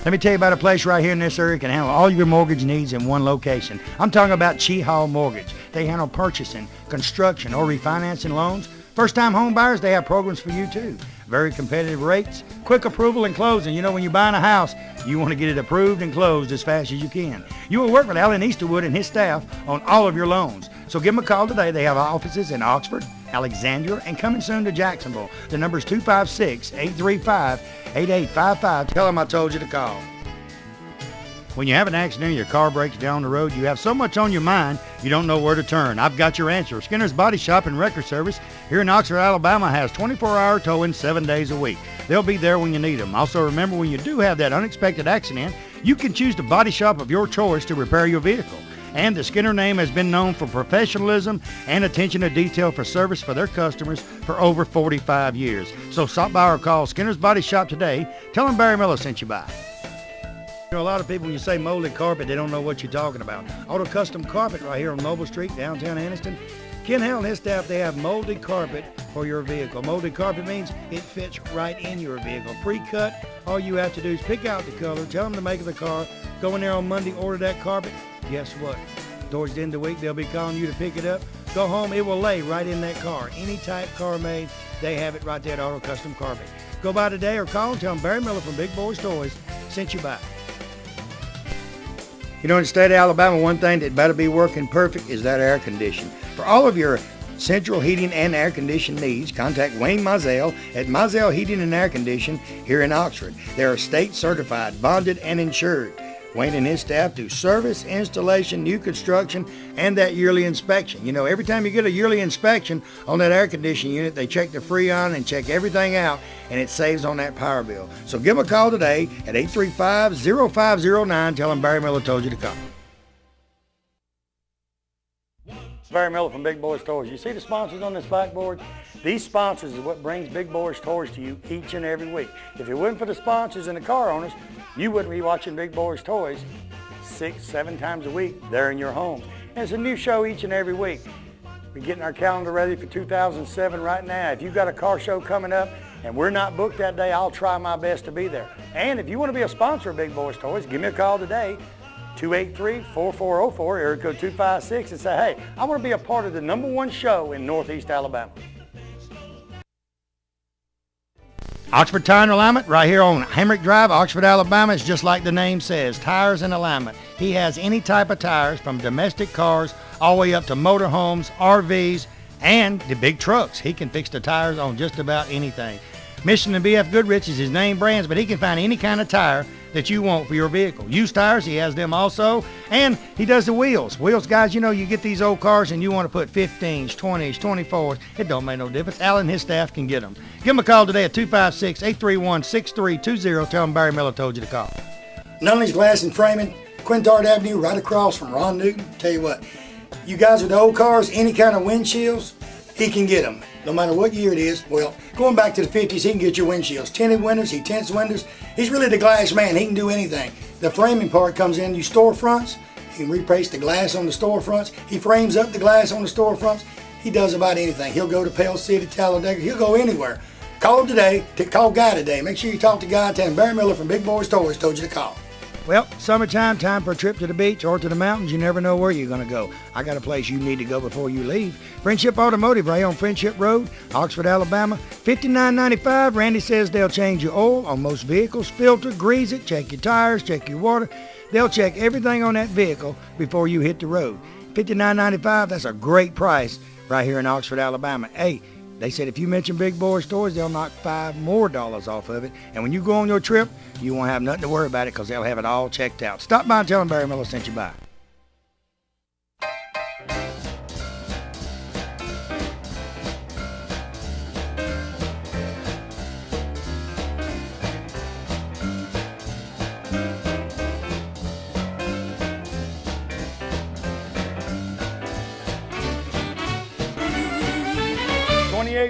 Let me tell you about a place right here in this area that can handle all your mortgage needs in one location. I'm talking about Chi Hall Mortgage. They handle purchasing, construction, or refinancing loans. First-time home buyers, they have programs for you too. Very competitive rates, quick approval and closing. You know, when you're buying a house, you want to get it approved and closed as fast as you can. You will work with Alan Easterwood and his staff on all of your loans. So give them a call today. They have offices in Oxford, Alexandria, and coming soon to Jacksonville. The number is 256-835-8855. Tell them I told you to call. When you have an accident, your car breaks down the road, you have so much on your mind, you don't know where to turn. I've got your answer. Skinner's Body Shop and Record Service here in Oxford, Alabama has 24-hour towing 7 days a week. They'll be there when you need them. Also remember, when you do have that unexpected accident, you can choose the body shop of your choice to repair your vehicle. And the Skinner name has been known for professionalism and attention to detail for service for their customers for over 45 years. So stop by or call Skinner's Body Shop today. Tell them Barry Miller sent you by. You know, a lot of people, when you say molded carpet, they don't know what you're talking about. Auto Custom Carpet right here on Noble Street, downtown Anniston. Ken Hell and his staff, they have molded carpet for your vehicle. Molded carpet means it fits right in your vehicle. Pre-cut, all you have to do is pick out the color, tell them the make of the car, go in there on Monday, order that carpet. Guess what? Towards the end of the week, they'll be calling you to pick it up. Go home, it will lay right in that car. Any type car made, they have it right there at Auto Custom Carpet. Go by today or call and tell them Barry Miller from Big Boyz Toyz sent you by. You know, in the state of Alabama, one thing that better be working perfect is that air condition. For all of your central heating and air conditioning needs, contact Wayne Mizell at Mizell Heating and Air Condition here in Oxford. They are state certified, bonded, and insured. Wayne and his staff do service, installation, new construction, and that yearly inspection. You know, every time you get a yearly inspection on that air conditioning unit, they check the Freon and check everything out, and it saves on that power bill. So give them a call today at 835-0509. Tell them Barry Miller told you to call. Barry Miller from Big Boyz Toyz. You see the sponsors on this backboard? These sponsors is what brings Big Boyz Toyz to you each and every week. If it wasn't for the sponsors and the car owners, you wouldn't be watching Big Boyz Toyz 6-7 times a week there in your home. And it's a new show each and every week. We're getting our calendar ready for 2007 right now. If you've got a car show coming up and we're not booked that day, I'll try my best to be there. And if you want to be a sponsor of Big Boyz Toyz, give me a call today. 283-4404, area code 256, and say, hey, I want to be a part of the #1 show in Northeast Alabama. Oxford Tire and Alignment, right here on Hamrick Drive, Oxford, Alabama. It's just like the name says, tires and alignment. He has any type of tires from domestic cars all the way up to motorhomes, RVs, and the big trucks. He can fix the tires on just about anything. Michelin and BF Goodrich is his name brands, but he can find any kind of tire that you want for your vehicle. Used tires, he has them also, and he does the wheels. Wheels, guys, you know, you get these old cars and you want to put 15s, 20s, 24s. It don't make no difference. Alan and his staff can get them. Give him a call today at 256-831-6320. Tell him Barry Miller told you to call. Nunley's Glass and Framing, Quintard Avenue, right across from Ron Newton. Tell you what, you guys with the old cars, any kind of windshields, he can get them. No matter what year it is. Well, going back to the 50s, he can get your windshields. Tinted windows, he tints windows. He's really the glass man. He can do anything. The framing part comes in, you storefronts. He can replace the glass on the storefronts. He frames up the glass on the storefronts. He does about anything. He'll go to Pale City, Talladega. He'll go anywhere. Call him today. Call Guy today. Make sure you talk to Guy. Tell him Barry Miller from Big Boyz Toyz told you to call. Well, summertime, time for a trip to the beach or to the mountains. You never know where you're going to go. I got a place you need to go before you leave. Friendship Automotive right on Friendship Road, Oxford, Alabama. $59.95. Randy says they'll change your oil on most vehicles, filter, grease it, check your tires, check your water. They'll check everything on that vehicle before you hit the road. $59.95, that's a great price right here in Oxford, Alabama. Hey, they said if you mention Big Boyz Toyz, they'll knock $5 more off of it. And when you go on your trip, you won't have nothing to worry about it because they'll have it all checked out. Stop by and tell them Barry Miller sent you by.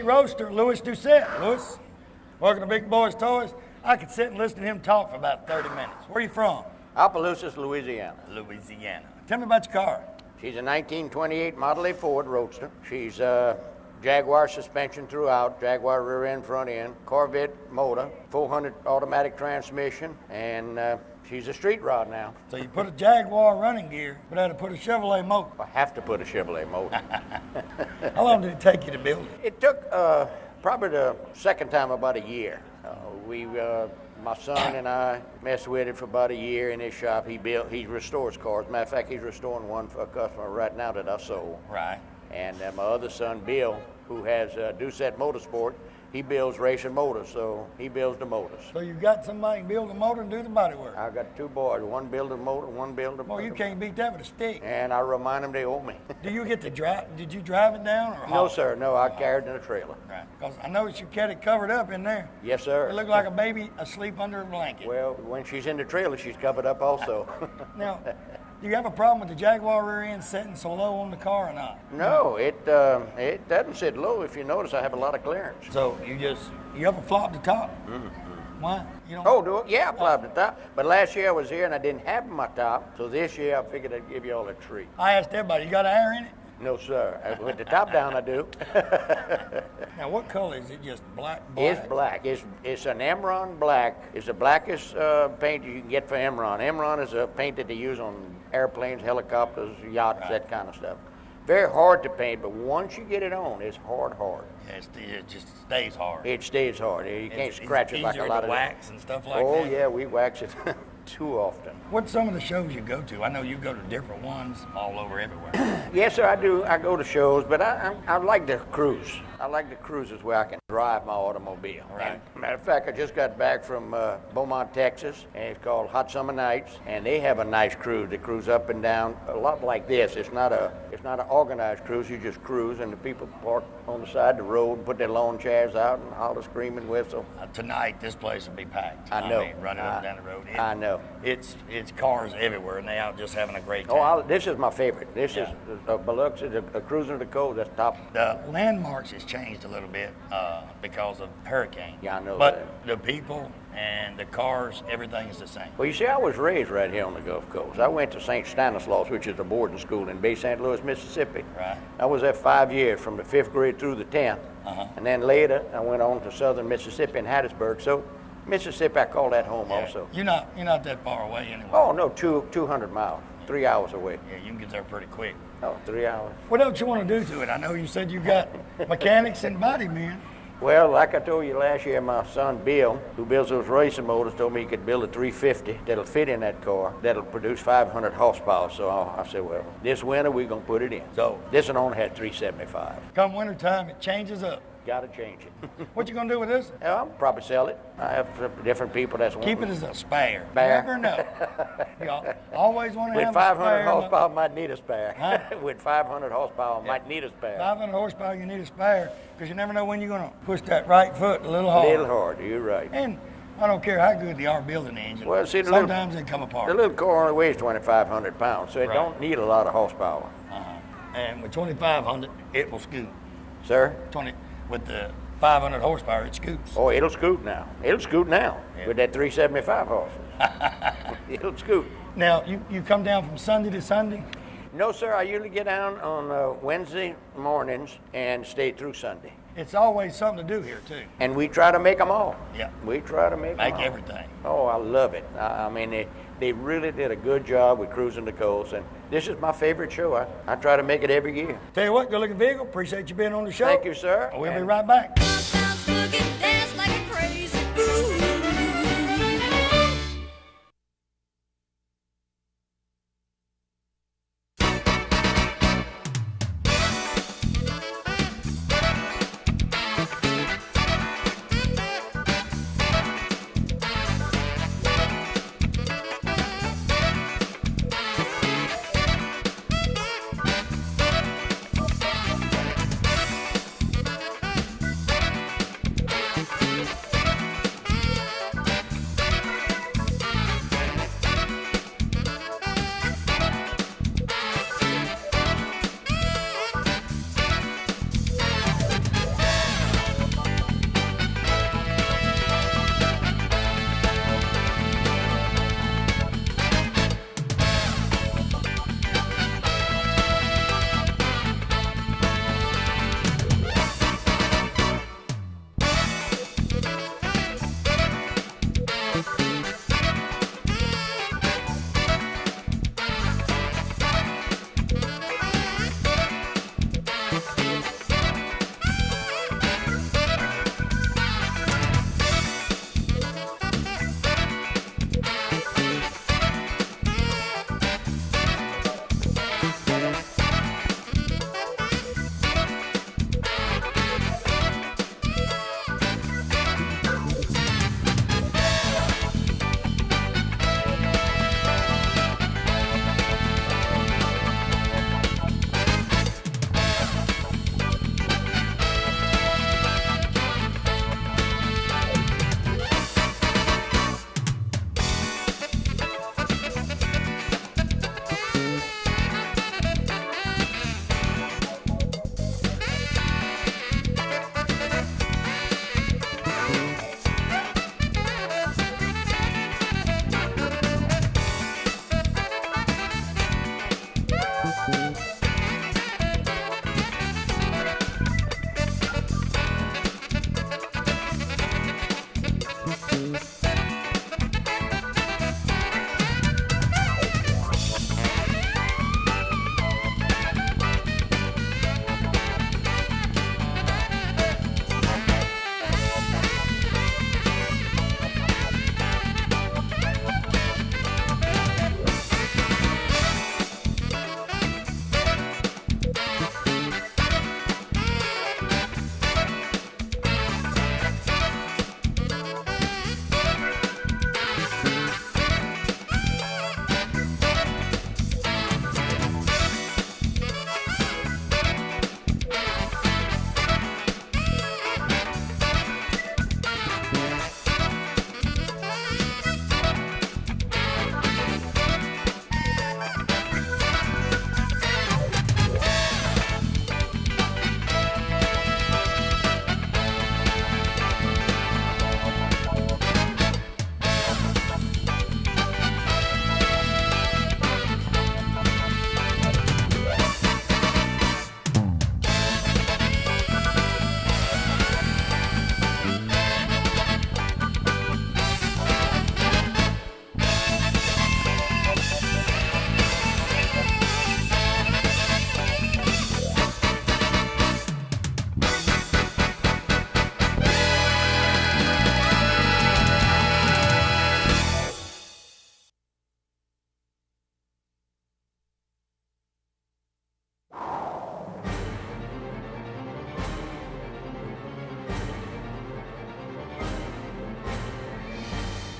Roaster, Louis Doucette. Louis, welcome to Big Boyz Toyz. I could sit and listen to him talk for about 30 minutes. Where are you from? Opelousas, Louisiana. Louisiana. Tell me about your car. She's a 1928 Model A Ford Roadster. She's Jaguar suspension throughout, Jaguar rear end, front end, Corvette motor, 400 automatic transmission, and she's a street rod now. So you put a Jaguar running gear, but had to put a Chevrolet motor. I have to put a Chevrolet motor. How long did it take you to build it? It took probably the second time about a year. My son and I messed with it for about a year in his shop. He restores cars. Matter of fact, he's restoring one for a customer right now that I sold. Right. And my other son, Bill, who has Doucette Motorsport, he builds racing motors, so he builds the motors. So you got somebody to build the motor and do the body work? I got two boys, one building motor, one building Well, you can't beat that with a stick. And I remind them they owe me. Do you get to drive? Did you drive it down or No, haul? sir. No, I carried it in a trailer. Right. Because I noticed you had it covered up in there. Yes, sir. It looked like a baby asleep under a blanket. Well, when she's in the trailer, she's covered up also. Now, do you have a problem with the Jaguar rear end sitting so low on the car or not? No, it doesn't sit low. If you notice, I have a lot of clearance. So you ever flop the top? Mm-hmm. Why? You don't? Oh, do it? Yeah, I flopped the top. But last year I was here and I didn't have my top. So this year I figured I'd give you all a treat. I asked everybody, you got air in it? No, sir. With the top down, I do. Now, what color is it? Just black? It's black. It's an Emron black. It's the blackest paint you can get for Emron. Emron is a paint that they use on airplanes, helicopters, yachts, Right. that kind of stuff. Very hard to paint, but once you get it on, it's hard. Yeah, it just stays hard. It stays hard. You can't It's scratch it like a easier lot to of wax and stuff like Oh that. yeah, we wax it too often. What's some of the shows you go to? I know you go to different ones all over everywhere. Yes, sir, I do. I go to shows, but I like to cruise. I like the cruises where I can drive my automobile. Right. And, matter of fact, I just got back from Beaumont, Texas, and it's called Hot Summer Nights, and they have a nice cruise. They cruise up and down, a lot like this. It's not an organized cruise. You just cruise, and the people park on the side of the road, put their lawn chairs out, and holler, scream, and whistle. Tonight, this place will be packed. I know. mean, running up and down the road. I know. It's cars everywhere, and they out just having a great time. Oh, this is my favorite. This Yeah. is a Biloxi, a cruising to the coast. That's top. The landmarks has changed a little bit because of hurricane. Yeah, I know But that. the people and the cars, everything is the same. Well, you see, I was raised right here on the Gulf Coast. I went to St. Stanislaus, which is a boarding school in Bay St. Louis, Mississippi. Right. I was there 5 years, from the 5th grade through the 10th. Uh-huh. And then later, I went on to southern Mississippi and Hattiesburg. So, Mississippi, I call that home also. You're not that far away anyway. Oh, no, 200 miles, 3 hours away. Yeah, you can get there pretty quick. Oh, 3 hours. What else you want to do to it? I know you said you got mechanics and body men. Well, like I told you last year, my son Bill, who builds those racing motors, told me he could build a 350 that'll fit in that car, that'll produce 500 horsepower. So I said, well, this winter we're going to put it in. So This one only had 375. come wintertime, it changes up. Got to change it. What you gonna do with this? I'll probably sell it. I have different people that's Keep it wanting as a spare. Spare. Never know. You always want to With have 500 a spare. horsepower, might need a spare. Huh? With 500 horsepower, might need a spare. 500 horsepower, you need a spare because you never know when you're gonna push that right foot a little hard. A little hard, you're right. And I don't care how good they are building the engine. Well, see, sometimes they come apart. The little car only weighs 2,500 pounds, so it Right. don't need a lot of horsepower. And with 2,500, it will scoot. Sir? With the 500 horsepower, it scoots. Oh, it'll scoot now. It'll scoot now Yeah. with that 375 horse. It'll scoot. Now, you come down from Sunday to Sunday? No, sir, I usually get down on Wednesday mornings and stay through Sunday. It's always something to do here, too. And we try to make them all. Yeah. We try to make them Make all. everything. Oh, I love it. I mean, they really did a good job with Cruising the Coast, and this is my favorite show. I try to make it every year. Tell you what, good looking vehicle. Appreciate you being on the show. Thank you, sir. We'll be And- right back. Sounds boogie, dance like a crazy fool.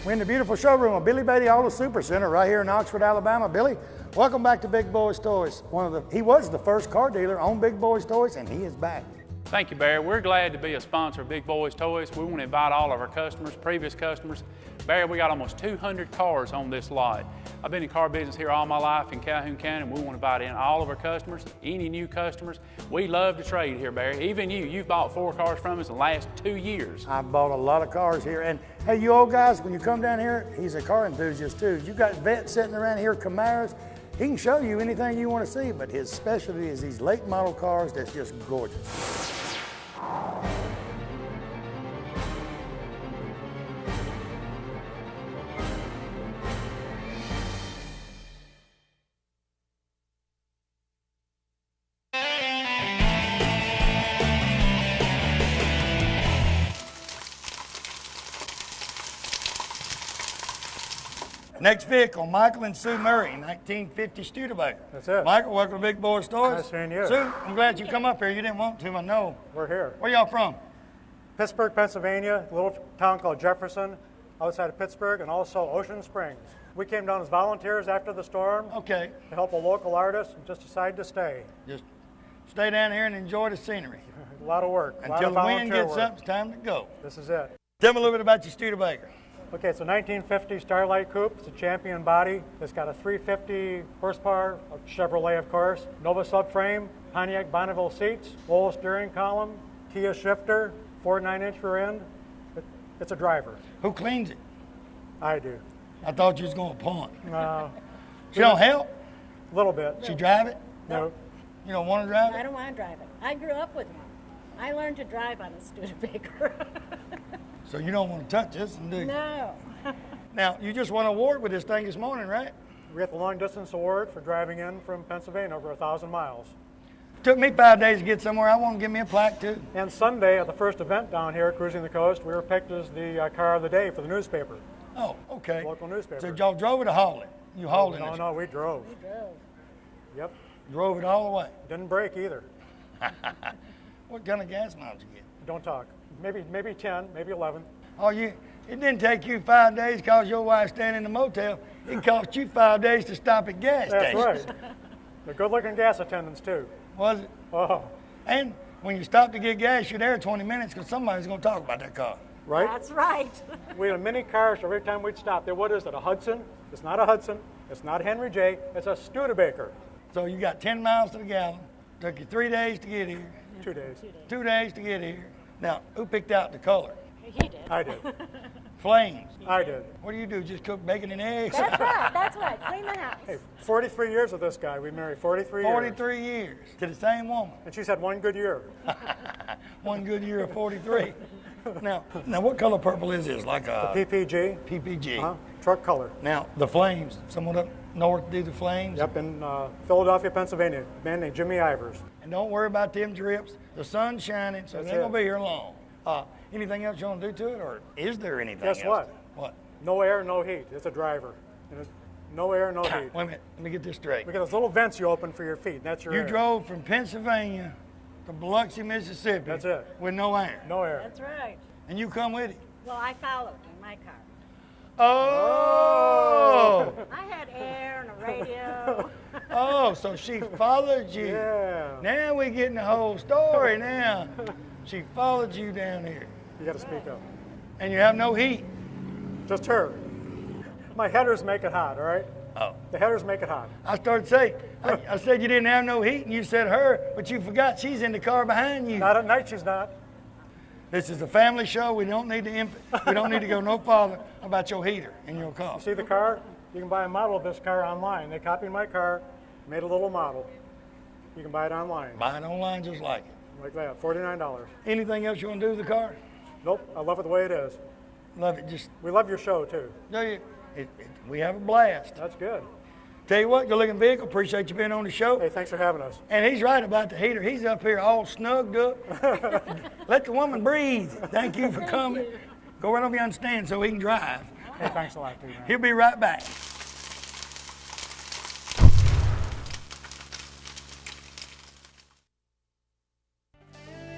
We're in the beautiful showroom of Billy Beatty Auto Super Center right here in Oxford, Alabama. Billy, welcome back to Big Boyz Toys. He was the first car dealer on Big Boyz Toys, and he is back. Thank you, Barry. We're glad to be a sponsor of Big Boyz Toys. We want to invite all of our customers, previous customers. Barry, we got almost 200 cars on this lot. I've been in car business here all my life in Calhoun County, and we want to invite in all of our customers, any new customers. We love to trade here, Barry. Even you've bought 4 cars from us in the last 2 years. I've bought a lot of cars here, and hey, you old guys, when you come down here, he's a car enthusiast too. You got vets sitting around here, Camaros. He can show you anything you want to see, but his specialty is these late model cars that's just gorgeous. Next vehicle, Michael and Sue Murray, 1950 Studebaker. That's it. Michael, welcome to Big Boyz Toys. Nice seeing you. Sue, I'm glad you come up here. You didn't want to, I know. We're here. Where y'all from? Pittsburgh, Pennsylvania, a little town called Jefferson, outside of Pittsburgh, and also Ocean Springs. We came down as volunteers after the storm Okay. to help a local artist and just decided to stay. Just stay down here and enjoy the scenery. A lot of work. A lot Until of the wind volunteer gets work. up, it's time to go. This is it. Tell me a little bit about your Studebaker. Okay, it's a 1950 Starlight Coupe. It's a champion body. It's got a 350 horsepower, a Chevrolet, of course, Nova subframe, Pontiac Bonneville seats, Lowell steering column, Kia shifter, 4 9-inch rear end. It's a driver. Who cleans it? I do. I thought you was going to pawn. She She don't help? A little bit. She drive it? No. You don't want to drive I it? don't want to drive it. I grew up with one. I learned to drive on a Studebaker. So you don't want to touch this, do you? No. Now, you just won an award with this thing this morning, right? We got the long distance award for driving in from Pennsylvania over 1,000 miles. Took me 5 days to get somewhere. I want to give me a plaque, too. And Sunday at the first event down here, Cruising the Coast, we were picked as the car of the day for the newspaper. Oh, okay. Local newspaper. So y'all drove it or hauled it? You hauled it? No, we drove. We drove. Yep. Drove it all the way. Didn't break either. What kind of gas mileage you get? Don't talk. Maybe 10, maybe 11. Oh, it didn't take you 5 days because your wife standing in the motel. It cost you 5 days to stop at gas That's stations. right. They're good-looking gas attendants, too. Was it? Oh, And when you stop to get gas, you're there 20 minutes because somebody's going to talk about that car. right? That's right. We had a mini car, so every time we'd stop there, what is it, a Hudson? It's not a Hudson. It's not a Henry J. It's a Studebaker. So you got 10 miles to the gallon. Took you 3 days to get here. 2 days. 2 days to get here. Now, who picked out the color? He did. I did. Flames. I did. What do you do? Just cook bacon and eggs? That's right. That's right. Clean the house. Hey, 43 years with this guy. We married 43 years. 43 years to the same woman. And she's had one good year. One good year of 43. Now, what color purple is this? Like a PPG. PPG. Truck color. Now, the flames. Someone up north do the flames. Yep, in Philadelphia, Pennsylvania. A man named Jimmy Ivers. And don't worry about them drips. The sun's shining, so That's they ain't going it. to be here long. Anything else you want to do to it, or is there anything Guess else? what? What? No air, no heat. It's a driver. And it's no air, no heat. Wait a minute. Let me get this straight. We got those little vents you open for your feet. That's your You air. drove from Pennsylvania to Biloxi, Mississippi. That's it. With no air. No air. That's right. And you come with it. Well, I followed in my car. Oh! I had air and a radio. Oh, so she followed you. Yeah. Now we getting the whole story now. She followed you down here. You got to speak up. And you have no heat. Just her. My headers make it hot, all right? Oh. The headers make it hot. I started saying, I said you didn't have no heat, and you said her, but you forgot she's in the car behind you. Not at night, she's not. This is a family show. We don't need to go no farther about your heater in your car. You see the car? You can buy a model of this car online. They copied my car, made a little model. You can buy it online. Buy it online just like it. Like that, $49. Anything else you want to do with the car? Nope, I love it the way it is. Love it. Just We love your show, too. do you? We have a blast. That's good. Tell you what, good looking vehicle. Appreciate you being on the show. Hey, thanks for having us. And he's right about the heater. He's up here all snugged up. Let the woman breathe. Thank you for coming. Go right over here and stand so he can drive. Hey, thanks a lot, too, man. He'll be right back.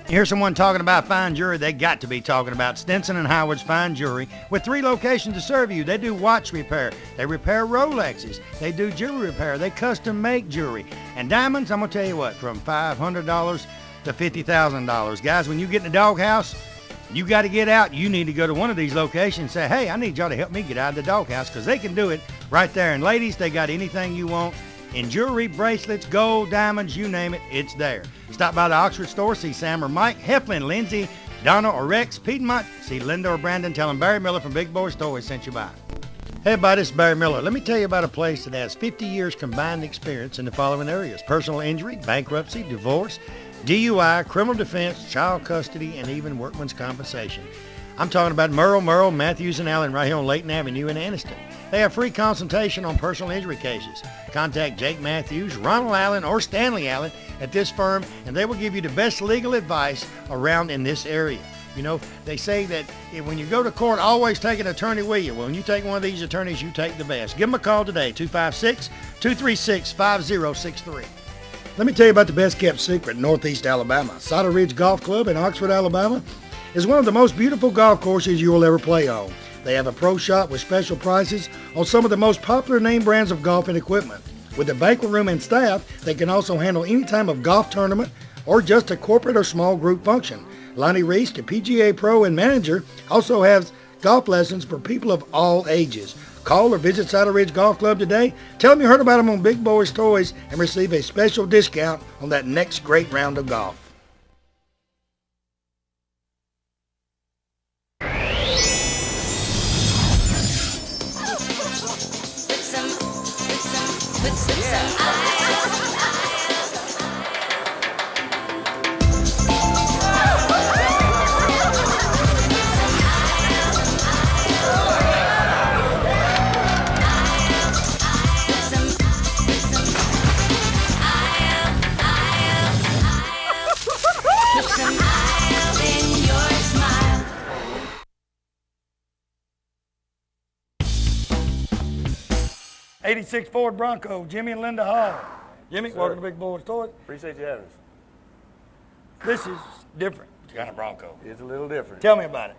You hear someone talking about fine jewelry, they got to be talking about Stinson and Howard's Fine Jewelry with 3 locations to serve you. They do watch repair. They repair Rolexes. They do jewelry repair. They custom make jewelry. And diamonds, I'm going to tell you what, from $500 to $50,000. Guys, when you get in the doghouse, you got to get out. You need to go to one of these locations and say, hey, I need y'all to help me get out of the doghouse, because they can do it right there. And ladies, they got anything you want in jewelry, bracelets, gold, diamonds, you name it, it's there. Stop by the Oxford store, see Sam or Mike, Heflin, Lindsay, Donna or Rex, Piedmont, see Linda or Brandon, tell them Barry Miller from Big Boyz Toyz sent you by. Hey everybody, this is Barry Miller. Let me tell you about a place that has 50 years combined experience in the following areas: personal injury, bankruptcy, divorce, DUI, criminal defense, child custody, and even workman's compensation. I'm talking about Merle, Matthews, and Allen right here on Layton Avenue in Anniston. They have free consultation on personal injury cases. Contact Jake Matthews, Ronald Allen, or Stanley Allen at this firm, and they will give you the best legal advice around in this area. You know, they say that when you go to court, always take an attorney with you. Well, when you take one of these attorneys, you take the best. Give them a call today, 256-236-5063. Let me tell you about the best kept secret in Northeast Alabama. Cider Ridge Golf Club in Oxford, Alabama is one of the most beautiful golf courses you will ever play on. They have a pro shop with special prices on some of the most popular name brands of golf and equipment. With a banquet room and staff, they can also handle any type of golf tournament or just a corporate or small group function. Lonnie Reese, the PGA Pro and manager, also has golf lessons for people of all ages. Call or visit Cider Ridge Golf Club today. Tell them you heard about them on Big Boyz Toyz and receive a special discount on that next great round of golf. '86 Ford Bronco, Jimmy and Linda Hall. Jimmy, welcome to Big Boyz Toyz. Appreciate you having us. This is different kind of Bronco. It's a little different. Tell me about it.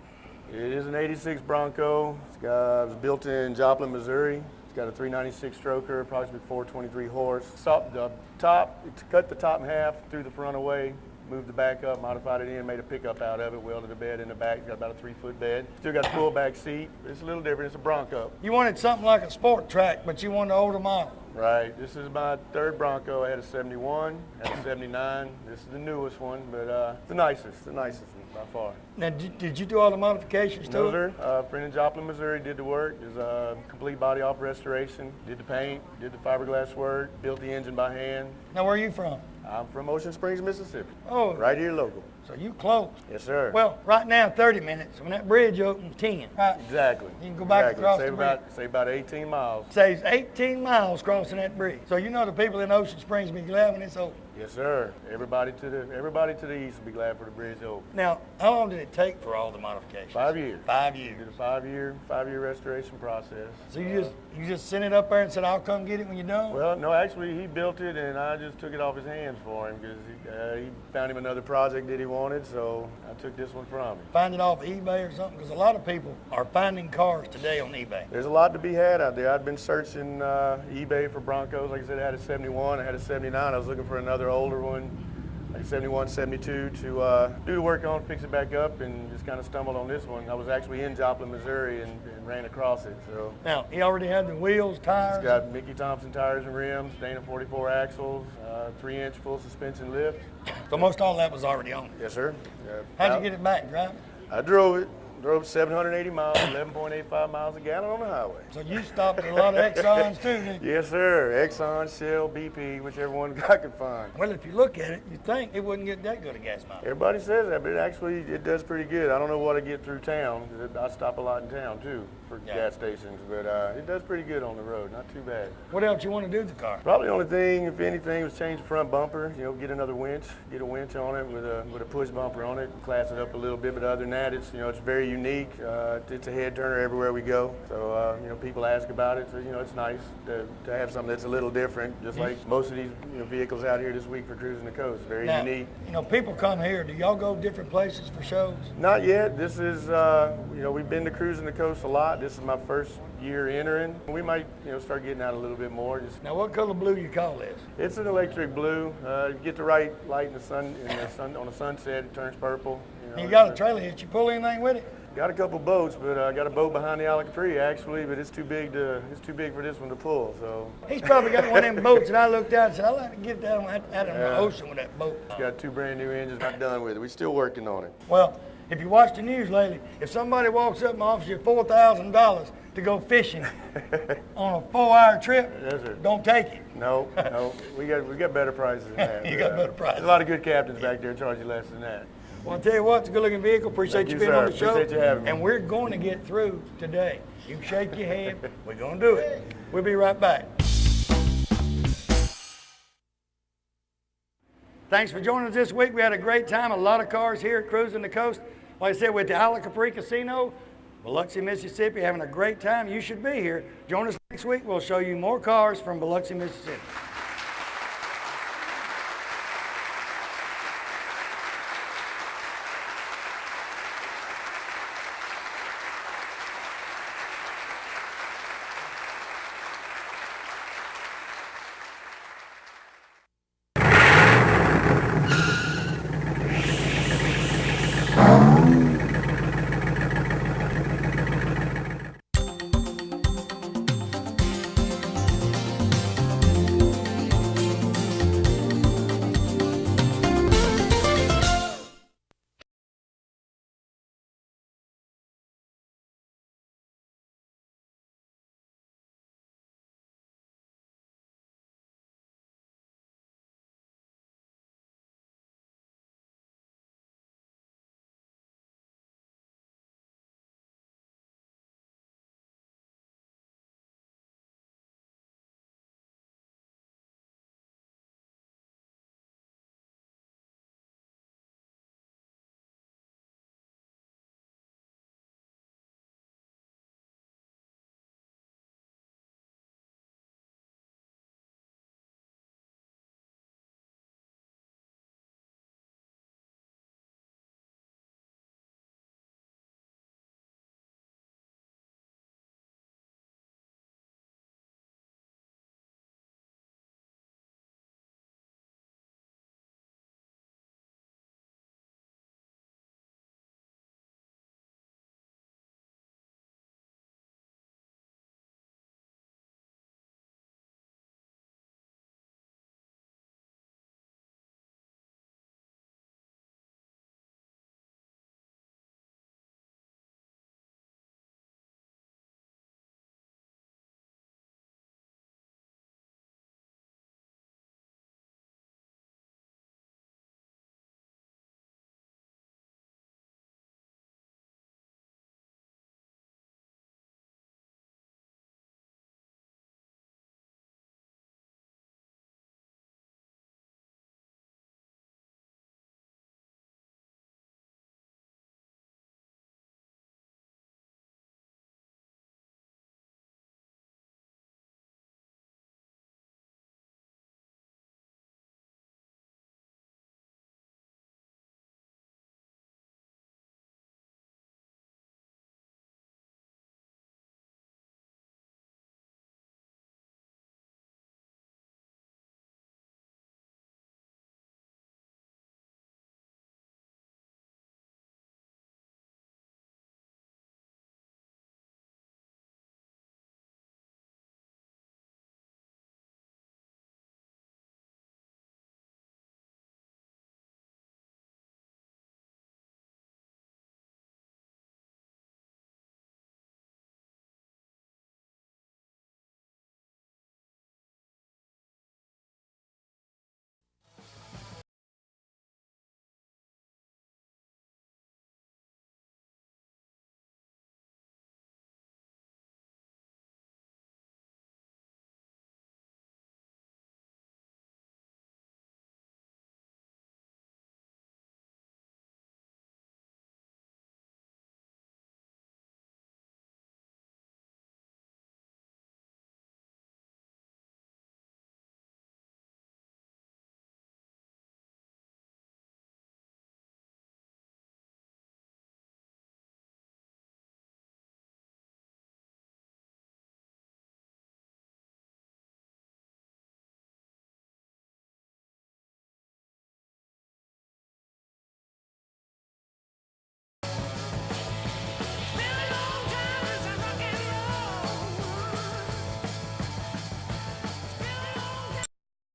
It is an 86 Bronco. It was built in Joplin, Missouri. It's got a 396 stroker, approximately 423 horse. Cut the top in half, threw the front away, moved the back up, modified it in, made a pickup out of it, welded a bed in the back. It's got about a 3-foot bed. Still got a full back seat. It's a little different. It's a Bronco. You wanted something like a sport track, but you wanted an older model. Right. This is my 3rd Bronco. I had a 71, had a 79. This is the newest one, but the nicest one by far. Now, did you do all the modifications to it? No, sir. Friend in Joplin, Missouri did the work. It was a complete body off restoration. Did the paint, did the fiberglass work, built the engine by hand. Now, where are you from? I'm from Ocean Springs, Mississippi. Oh. Right here local. So you close. Yes, sir. Well, right now, 30 minutes. When that bridge opens, 10. Right? Exactly. You can go back across the bridge. Save about 18 miles. Saves 18 miles crossing that bridge. So you know the people in Ocean Springs be glad when it's open. Yes, sir. Everybody to the east will be glad for the bridge to open. Now, how long did it take for all the modifications? 5 years. 5 years. Did a 5-year restoration process. So you just sent it up there and said, I'll come get it when you're done? Well, no, actually he built it and I just took it off his hands for him because he found him another project that he wanted, so I took this one from him. Find it off eBay or something? Because a lot of people are finding cars today on eBay. There's a lot to be had out there. I've been searching eBay for Broncos. Like I said, I had a 71, I had a 79. I was looking for another older one, like 71, 72, to do the work on, fix it back up, and just kind of stumbled on this one. I was actually in Joplin, Missouri, and ran across it. So now, he already had the wheels, tires? It's got Mickey Thompson tires and rims, Dana 44 axles, 3-inch full suspension lift. So most all that was already on it? Yes, sir. How'd you get it back, driving? I drove it. Drove 780 miles, 11.85 miles a gallon on the highway. So you stopped at a lot of Exxons too, didn't you? Yes, sir. Exxon, Shell, BP, whichever one I could find. Well, if you look at it, you'd think it wouldn't get that good a gas mileage. Everybody says that, but it does pretty good. I don't know what I get through town. I stop a lot in town too for gas stations, but it does pretty good on the road. Not too bad. What else you want to do with the car? Probably the only thing, if anything, was change the front bumper. You know, get another winch, get a winch on it with a push bumper on it, class it up a little bit. But other than that, it's very unique. It's a head turner everywhere we go. So, you know, people ask about it. So, you know, it's nice to have something that's a little different, just like most of these vehicles out here this week for Cruising the Coast. Very Now, unique. you know, people come here. Do y'all go different places for shows? Not yet. This is, you know, we've been to Cruising the Coast a lot. This is my first year entering. We might, you know, start getting out a little bit more. Now, what color blue you call this? It's an electric blue. You get the right light in the sun, on the sunset, it turns purple. You got a trailer hitch. You pull anything with it? Got a couple boats, but I got a boat behind the Alec tree actually, but it's too big for this one to pull. So He's probably got one of them boats, and I looked out and said, I'd like to get down out in the ocean with that boat. it's got 2 brand new engines. Not done with it. We're still working on it. Well, if you watch the news lately, if somebody walks up and offers you $4,000 to go fishing on a 4-hour trip, Yes, sir. don't take it. No, we got better prices than that. You got better prices. There's a lot of good captains back there charge you less than that. Well, I'll tell you what, it's a good-looking vehicle. Appreciate Thank you you, being sir. on the show. Appreciate you having me. And we're going to get through today. You can shake your head. We're going to do it. We'll be right back. Thanks for joining us this week. We had a great time. A lot of cars here at Cruising the Coast. Like I said, we're at the Alec Casino, Biloxi, Mississippi, having a great time. You should be here. Join us next week. We'll show you more cars from Biloxi, Mississippi.